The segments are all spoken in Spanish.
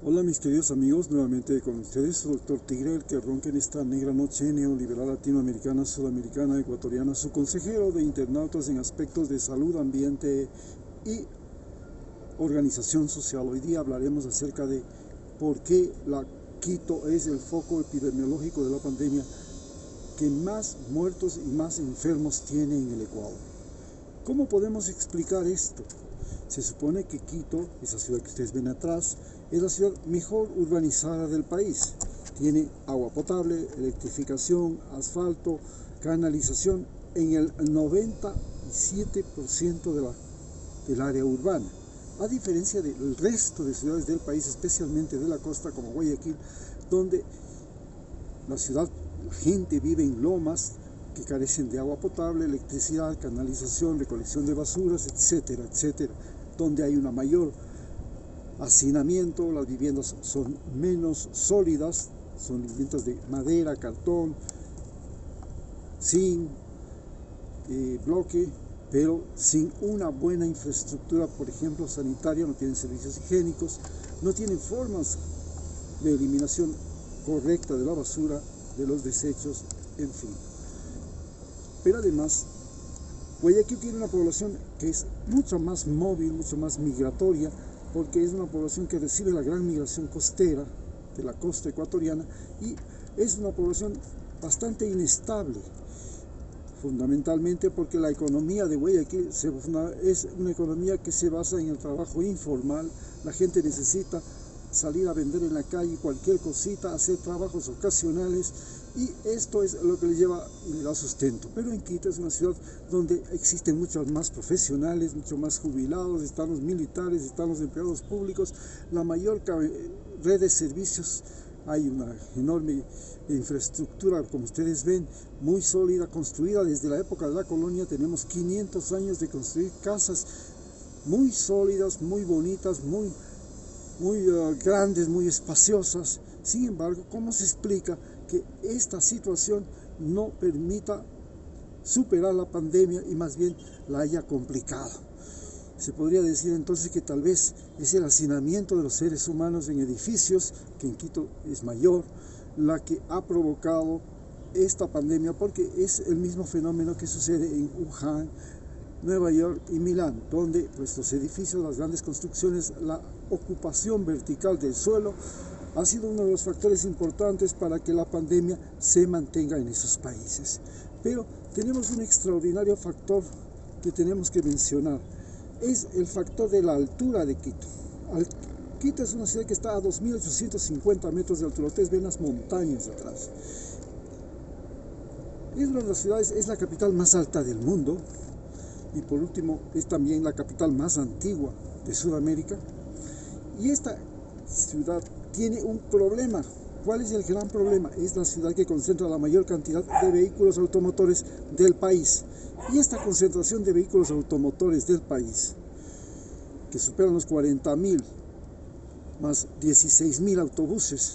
Hola mis queridos amigos, nuevamente con ustedes, su doctor Tigre, el que ronca en esta negra noche neoliberal latinoamericana, sudamericana, ecuatoriana, su consejero de internautas en aspectos de salud, ambiente y organización social. Hoy día hablaremos acerca de por qué la Quito es el foco epidemiológico de la pandemia que más muertos y más enfermos tiene en el Ecuador. ¿Cómo podemos explicar esto? Se supone que Quito, esa ciudad que ustedes ven atrás, es la ciudad mejor urbanizada del país. Tiene agua potable, electrificación, asfalto, canalización en el 97% del área urbana. A diferencia del resto de ciudades del país, especialmente de la costa como Guayaquil, donde la gente vive en lomas que carecen de agua potable, electricidad, canalización, recolección de basuras, etcétera, etcétera, donde hay una mayor hacinamiento, las viviendas son menos sólidas, son viviendas de madera, cartón, zinc, bloque, pero sin una buena infraestructura, por ejemplo, sanitaria, no tienen servicios higiénicos, no tienen formas de eliminación correcta de la basura, de los desechos, en fin. Pero además, Guayaquil tiene una población que es mucho más móvil, mucho más migratoria, porque es una población que recibe la gran migración costera de la costa ecuatoriana y es una población bastante inestable, fundamentalmente porque la economía de Guayaquil es una economía que se basa en el trabajo informal. La gente necesita salir a vender en la calle cualquier cosita, hacer trabajos ocasionales, y esto es lo que le lleva y le da sustento. Pero en Quito es una ciudad donde existen muchos más profesionales, mucho más jubilados, están los militares, están los empleados públicos, la mayor red de servicios. Hay una enorme infraestructura, como ustedes ven, muy sólida, construida desde la época de la colonia. Tenemos 500 años de construir casas muy sólidas, muy bonitas, muy grandes, muy espaciosas. Sin embargo, ¿cómo se explica que esta situación no permita superar la pandemia y más bien la haya complicado? Se podría decir entonces que tal vez es el hacinamiento de los seres humanos en edificios, que en Quito es mayor, la que ha provocado esta pandemia, porque es el mismo fenómeno que sucede en Wuhan, Nueva York y Milán, donde pues, los edificios, las grandes construcciones, la ocupación vertical del suelo ha sido uno de los factores importantes para que la pandemia se mantenga en esos países. Pero tenemos un extraordinario factor que tenemos que mencionar, es el factor de la altura de Quito. Quito es una ciudad que está a 2.850 metros de altura. Ustedes ven las montañas atrás. Es una de las ciudades, es la capital más alta del mundo, y por último es también la capital más antigua de Sudamérica. Y esta ciudad tiene un problema. ¿Cuál es el gran problema? Es la ciudad que concentra la mayor cantidad de vehículos automotores del país. Y esta concentración de vehículos automotores del país, que superan los 40.000, más 16.000 autobuses,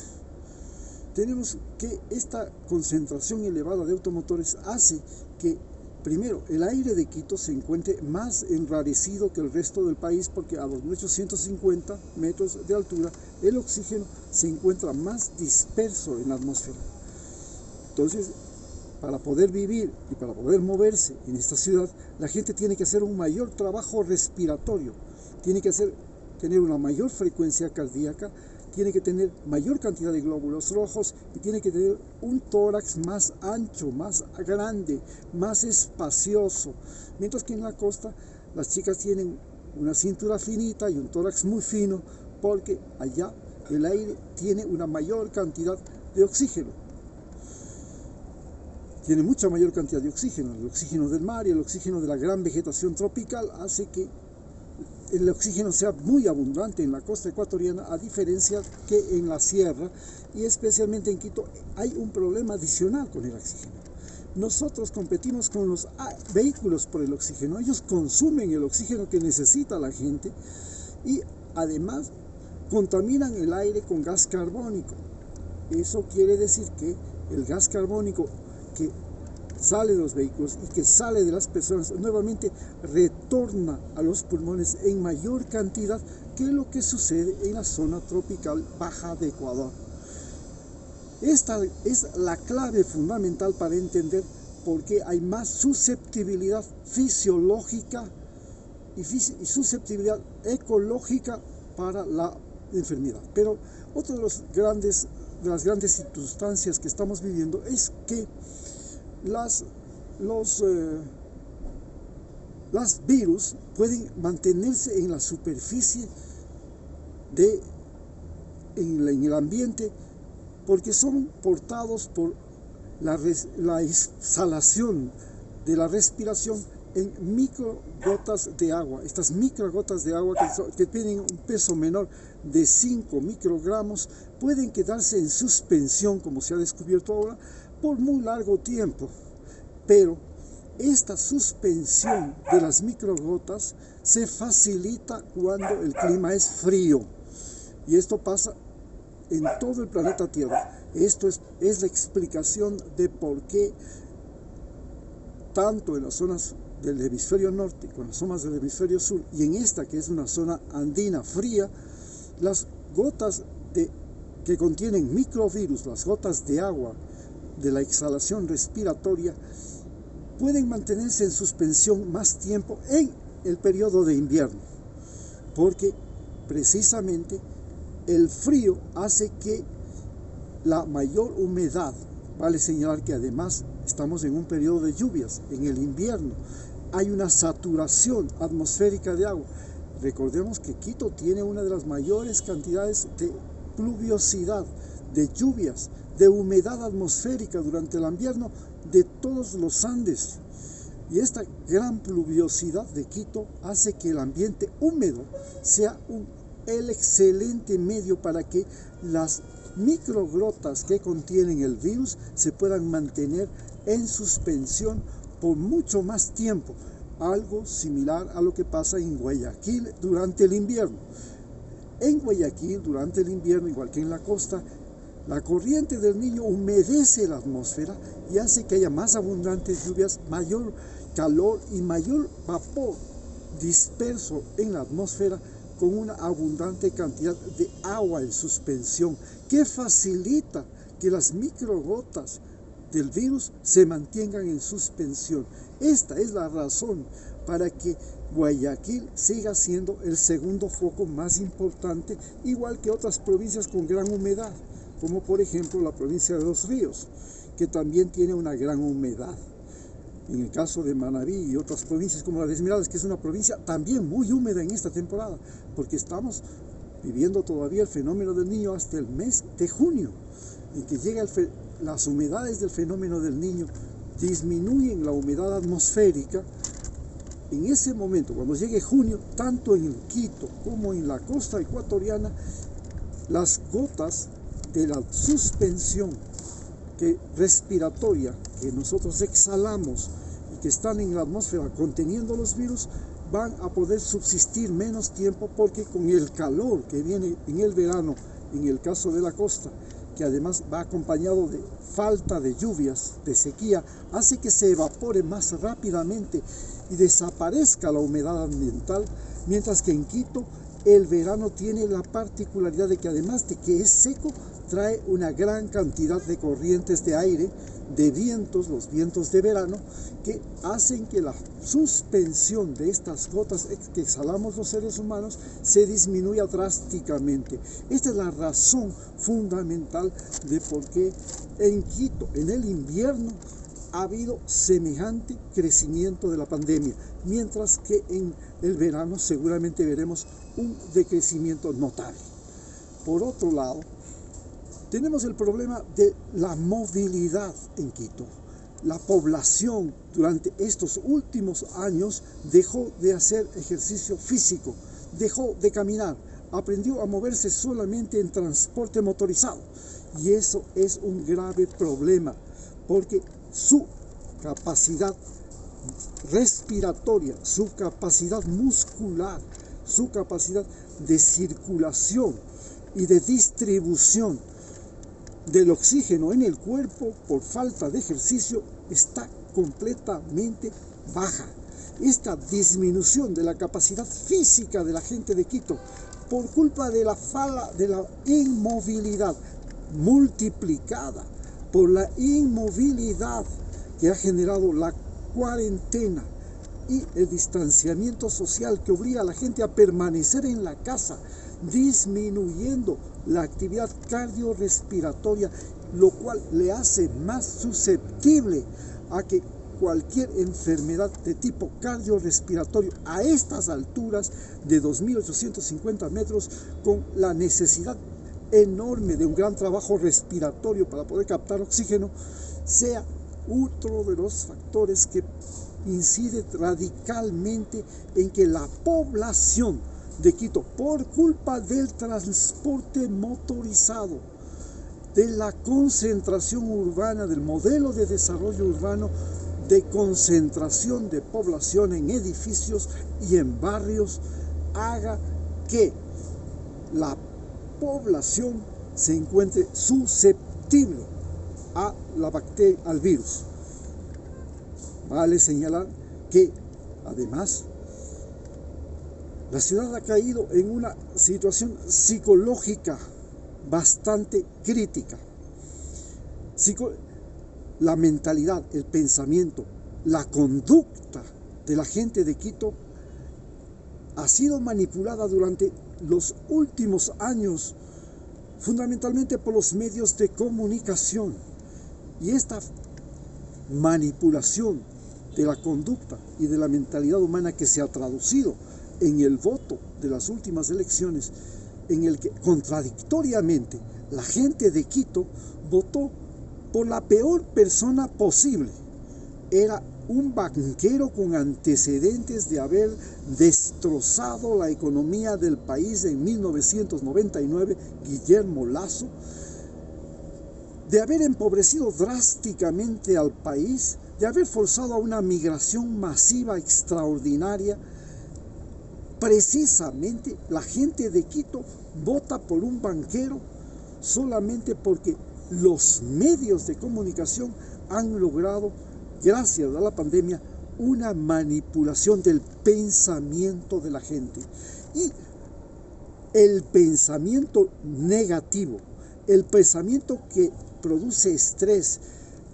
tenemos que esta concentración elevada de automotores hace que, primero, el aire de Quito se encuentre más enrarecido que el resto del país, porque a 2.850 metros de altura el oxígeno se encuentra más disperso en la atmósfera. Entonces, para poder vivir y para poder moverse en esta ciudad, la gente tiene que hacer un mayor trabajo respiratorio, tiene que tener una mayor frecuencia cardíaca, tiene que tener mayor cantidad de glóbulos rojos y tiene que tener un tórax más ancho, más grande, más espacioso. Mientras que en la costa las chicas tienen una cintura finita y un tórax muy fino, porque allá el aire tiene una mayor cantidad de oxígeno. Tiene mucha mayor cantidad de oxígeno. El oxígeno del mar y el oxígeno de la gran vegetación tropical hace que el oxígeno sea muy abundante en la costa ecuatoriana, a diferencia que en la sierra, y especialmente en Quito hay un problema adicional con el oxígeno. Nosotros competimos con los vehículos por el oxígeno. Ellos consumen el oxígeno que necesita la gente y además contaminan el aire con gas carbónico. Eso quiere decir que el gas carbónico que sale de los vehículos y que sale de las personas nuevamente retorna a los pulmones en mayor cantidad que lo que sucede en la zona tropical baja de Ecuador. Esta es la clave fundamental para entender por qué hay más susceptibilidad fisiológica y susceptibilidad ecológica para la enfermedad. Pero otra de las grandes circunstancias que estamos viviendo es que las virus pueden mantenerse en la superficie en el ambiente porque son portados por la exhalación de la respiración en microgotas de agua. Estas microgotas de agua que tienen un peso menor de 5 microgramos pueden quedarse en suspensión, como se ha descubierto ahora, por muy largo tiempo. Pero esta suspensión de las microgotas se facilita cuando el clima es frío. Y esto pasa en todo el planeta Tierra. Esto es la explicación de por qué tanto en las zonas del hemisferio norte como en las zonas del hemisferio sur y en esta que es una zona andina fría, las gotas que contienen microvirus, las gotas de agua de la exhalación respiratoria, pueden mantenerse en suspensión más tiempo en el periodo de invierno, porque precisamente el frío hace que la mayor humedad, vale señalar que además estamos en un periodo de lluvias, en el invierno hay una saturación atmosférica de agua. Recordemos que Quito tiene una de las mayores cantidades de pluviosidad, de lluvias, de humedad atmosférica durante el invierno de todos los Andes. Y esta gran pluviosidad de Quito hace que el ambiente húmedo sea el excelente medio para que las microgotas que contienen el virus se puedan mantener en suspensión por mucho más tiempo, algo similar a lo que pasa en Guayaquil durante el invierno. En Guayaquil durante el invierno, igual que en la costa, la corriente del Niño humedece la atmósfera y hace que haya más abundantes lluvias, mayor calor y mayor vapor disperso en la atmósfera, con una abundante cantidad de agua en suspensión que facilita que las microgotas del virus se mantengan en suspensión. Esta es la razón para que Guayaquil siga siendo el segundo foco más importante, igual que otras provincias con gran humedad, como por ejemplo la provincia de Los Ríos, que también tiene una gran humedad. En el caso de Manabí y otras provincias como la de Esmeraldas, que es una provincia también muy húmeda en esta temporada, porque estamos viviendo todavía el fenómeno del Niño hasta el mes de junio, en que las humedades del fenómeno del Niño disminuyen la humedad atmosférica. En ese momento, cuando llegue junio, tanto en Quito como en la costa ecuatoriana, las gotas de la suspensión respiratoria que nosotros exhalamos y que están en la atmósfera conteniendo los virus van a poder subsistir menos tiempo, porque con el calor que viene en el verano, en el caso de la costa, que además va acompañado de falta de lluvias, de sequía, hace que se evapore más rápidamente y desaparezca la humedad ambiental, mientras que en Quito el verano tiene la particularidad de que además de que es seco, trae una gran cantidad de corrientes de aire, de vientos, los vientos de verano, que hacen que la suspensión de estas gotas que exhalamos los seres humanos se disminuya drásticamente. Esta es la razón fundamental de por qué en Quito, en el invierno, ha habido semejante crecimiento de la pandemia, mientras que en el verano seguramente veremos un decrecimiento notable. Por otro lado, tenemos el problema de la movilidad en Quito. La población durante estos últimos años dejó de hacer ejercicio físico, dejó de caminar, aprendió a moverse solamente en transporte motorizado. Y eso es un grave problema, porque su capacidad respiratoria, su capacidad muscular, su capacidad de circulación y de distribución del oxígeno en el cuerpo por falta de ejercicio está completamente baja. Esta disminución de la capacidad física de la gente de Quito por culpa de la inmovilidad multiplicada por la inmovilidad que ha generado la cuarentena y el distanciamiento social que obliga a la gente a permanecer en la casa, disminuyendo la actividad cardiorrespiratoria, lo cual le hace más susceptible a que cualquier enfermedad de tipo cardiorrespiratorio a estas alturas de 2.850 metros, con la necesidad enorme de un gran trabajo respiratorio para poder captar oxígeno, sea otro de los factores que incide radicalmente en que la población de Quito, por culpa del transporte motorizado, de la concentración urbana, del modelo de desarrollo urbano, de concentración de población en edificios y en barrios, haga que la población se encuentre susceptible a la bacteria, al virus. Vale señalar que, además, la ciudad ha caído en una situación psicológica bastante crítica. La mentalidad, el pensamiento, la conducta de la gente de Quito ha sido manipulada durante los últimos años, fundamentalmente por los medios de comunicación. Y esta manipulación de la conducta y de la mentalidad humana, que se ha traducido en el voto de las últimas elecciones, en el que contradictoriamente la gente de Quito votó por la peor persona posible. Era un banquero con antecedentes de haber destrozado la economía del país en 1999, Guillermo Lasso, de haber empobrecido drásticamente al país, de haber forzado a una migración masiva extraordinaria. Precisamente la gente de Quito vota por un banquero solamente porque los medios de comunicación han logrado, gracias a la pandemia, una manipulación del pensamiento de la gente. Y el pensamiento negativo, el pensamiento que produce estrés,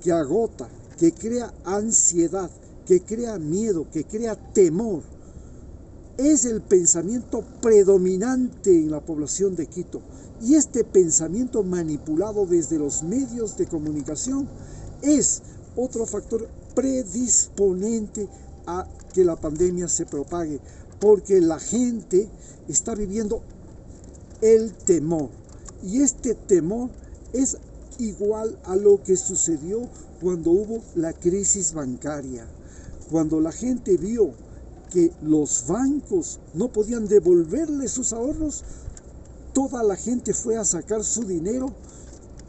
que agota, que crea ansiedad, que crea miedo, que crea temor, es el pensamiento predominante en la población de Quito. Y este pensamiento manipulado desde los medios de comunicación es otro factor predisponente a que la pandemia se propague, porque la gente está viviendo el temor. Y este temor es igual a lo que sucedió cuando hubo la crisis bancaria, cuando la gente vio que los bancos no podían devolverle sus ahorros. Toda la gente fue a sacar su dinero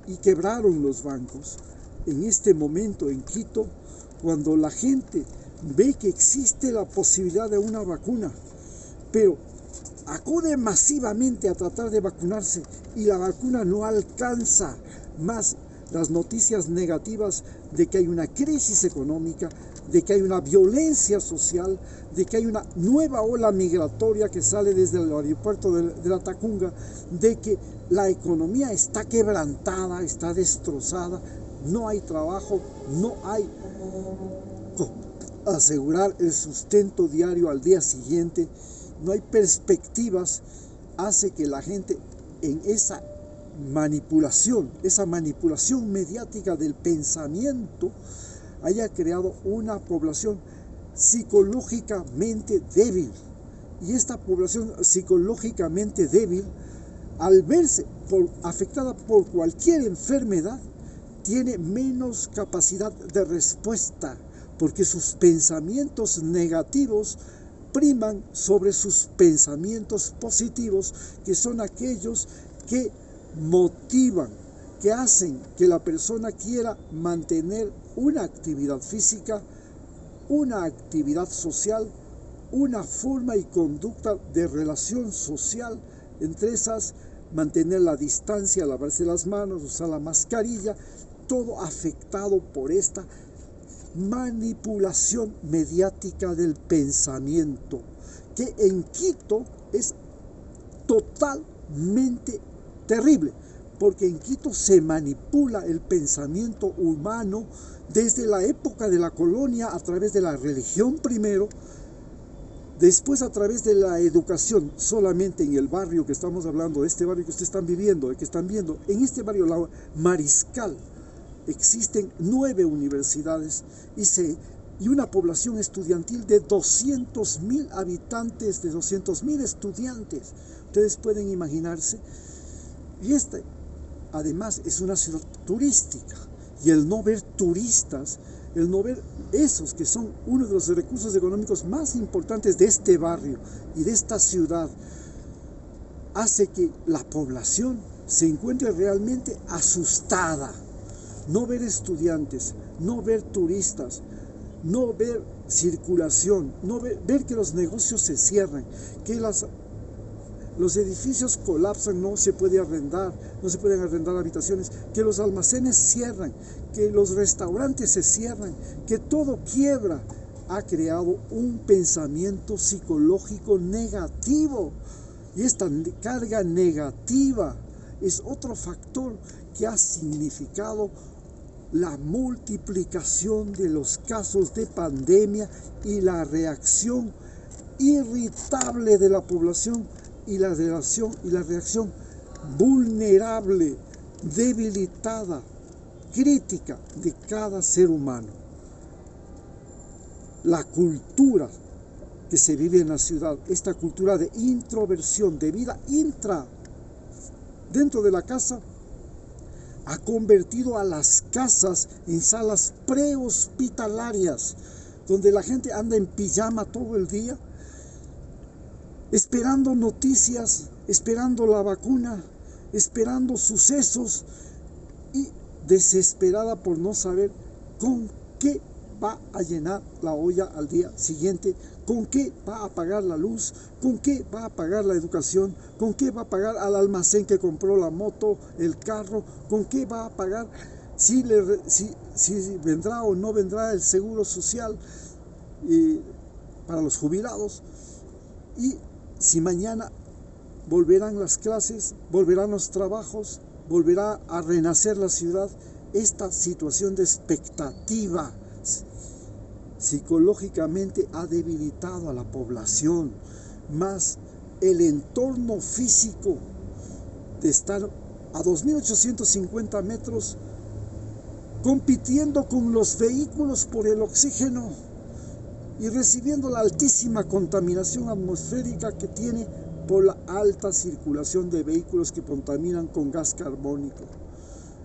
y quebraron los bancos. En este momento en Quito, cuando la gente ve que existe la posibilidad de una vacuna, pero acude masivamente a tratar de vacunarse y la vacuna no alcanza, más las noticias negativas de que hay una crisis económica, de que hay una violencia social, de que hay una nueva ola migratoria que sale desde el aeropuerto de la Tacunga, de que la economía está quebrantada, está destrozada, no hay trabajo, no hay asegurar el sustento diario al día siguiente, no hay perspectivas, hace que la gente en esa manipulación mediática del pensamiento haya creado una población psicológicamente débil. Y esta población psicológicamente débil, al verse afectada por cualquier enfermedad, tiene menos capacidad de respuesta, porque sus pensamientos negativos priman sobre sus pensamientos positivos, que son aquellos que motivan, que hacen que la persona quiera mantener una actividad física, una actividad social, una forma y conducta de relación social, entre esas mantener la distancia, lavarse las manos, usar la mascarilla, todo afectado por esta manipulación mediática del pensamiento, que en Quito es totalmente terrible, porque en Quito se manipula el pensamiento humano desde la época de la colonia a través de la religión primero, después a través de la educación. Solamente en el barrio que estamos hablando, este barrio que ustedes están viviendo, que están viendo, en este barrio la Mariscal, existen 9 universidades y una población estudiantil de 200.000 habitantes, de 200.000 estudiantes. Ustedes pueden imaginarse. Y además es una ciudad turística, y el no ver turistas, el no ver esos que son uno de los recursos económicos más importantes de este barrio y de esta ciudad, hace que la población se encuentre realmente asustada. No ver estudiantes, no ver turistas, no ver circulación, ver que los negocios se cierran, que los edificios colapsan, no se pueden arrendar habitaciones, que los almacenes cierran, que los restaurantes se cierran, que todo quiebra, ha creado un pensamiento psicológico negativo. Y esta carga negativa es otro factor que ha significado la multiplicación de los casos de pandemia y la reacción irritable de la población y la reacción vulnerable, debilitada, crítica de cada ser humano. La cultura que se vive en la ciudad, esta cultura de introversión, de vida dentro de la casa, ha convertido a las casas en salas prehospitalarias, donde la gente anda en pijama todo el día, esperando noticias, esperando la vacuna, esperando sucesos y desesperada por no saber con qué va a llenar la olla al día siguiente, con qué va a pagar la luz, con qué va a pagar la educación, con qué va a pagar al almacén que compró la moto, el carro, con qué va a pagar, si vendrá o no vendrá el seguro social para los jubilados, y si mañana volverán las clases, volverán los trabajos, volverá a renacer la ciudad. Esta situación de expectativa psicológicamente ha debilitado a la población, más el entorno físico de estar a 2.850 metros compitiendo con los vehículos por el oxígeno y recibiendo la altísima contaminación atmosférica que tiene por la alta circulación de vehículos que contaminan con gas carbónico.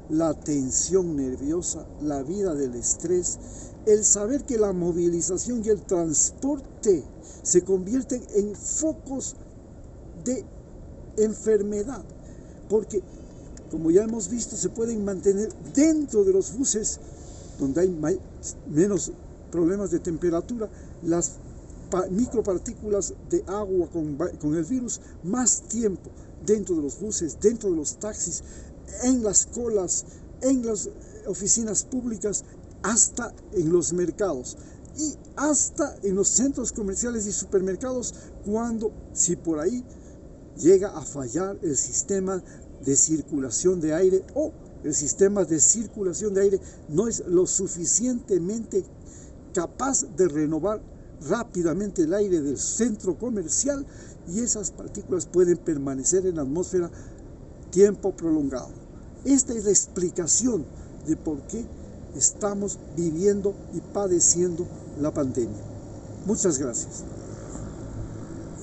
La tensión nerviosa, la vida del estrés, el saber que la movilización y el transporte se convierten en focos de enfermedad, porque como ya hemos visto, se pueden mantener dentro de los buses donde hay menos problemas de temperatura, las micropartículas de agua con el virus más tiempo dentro de los buses, dentro de los taxis, en las colas, en las oficinas públicas, hasta en los mercados y hasta en los centros comerciales y supermercados, si por ahí llega a fallar el sistema de circulación de aire, o el sistema de circulación de aire no es lo suficientemente capaz de renovar rápidamente el aire del centro comercial, y esas partículas pueden permanecer en la atmósfera tiempo prolongado. Esta es la explicación de por qué estamos viviendo y padeciendo la pandemia. Muchas gracias.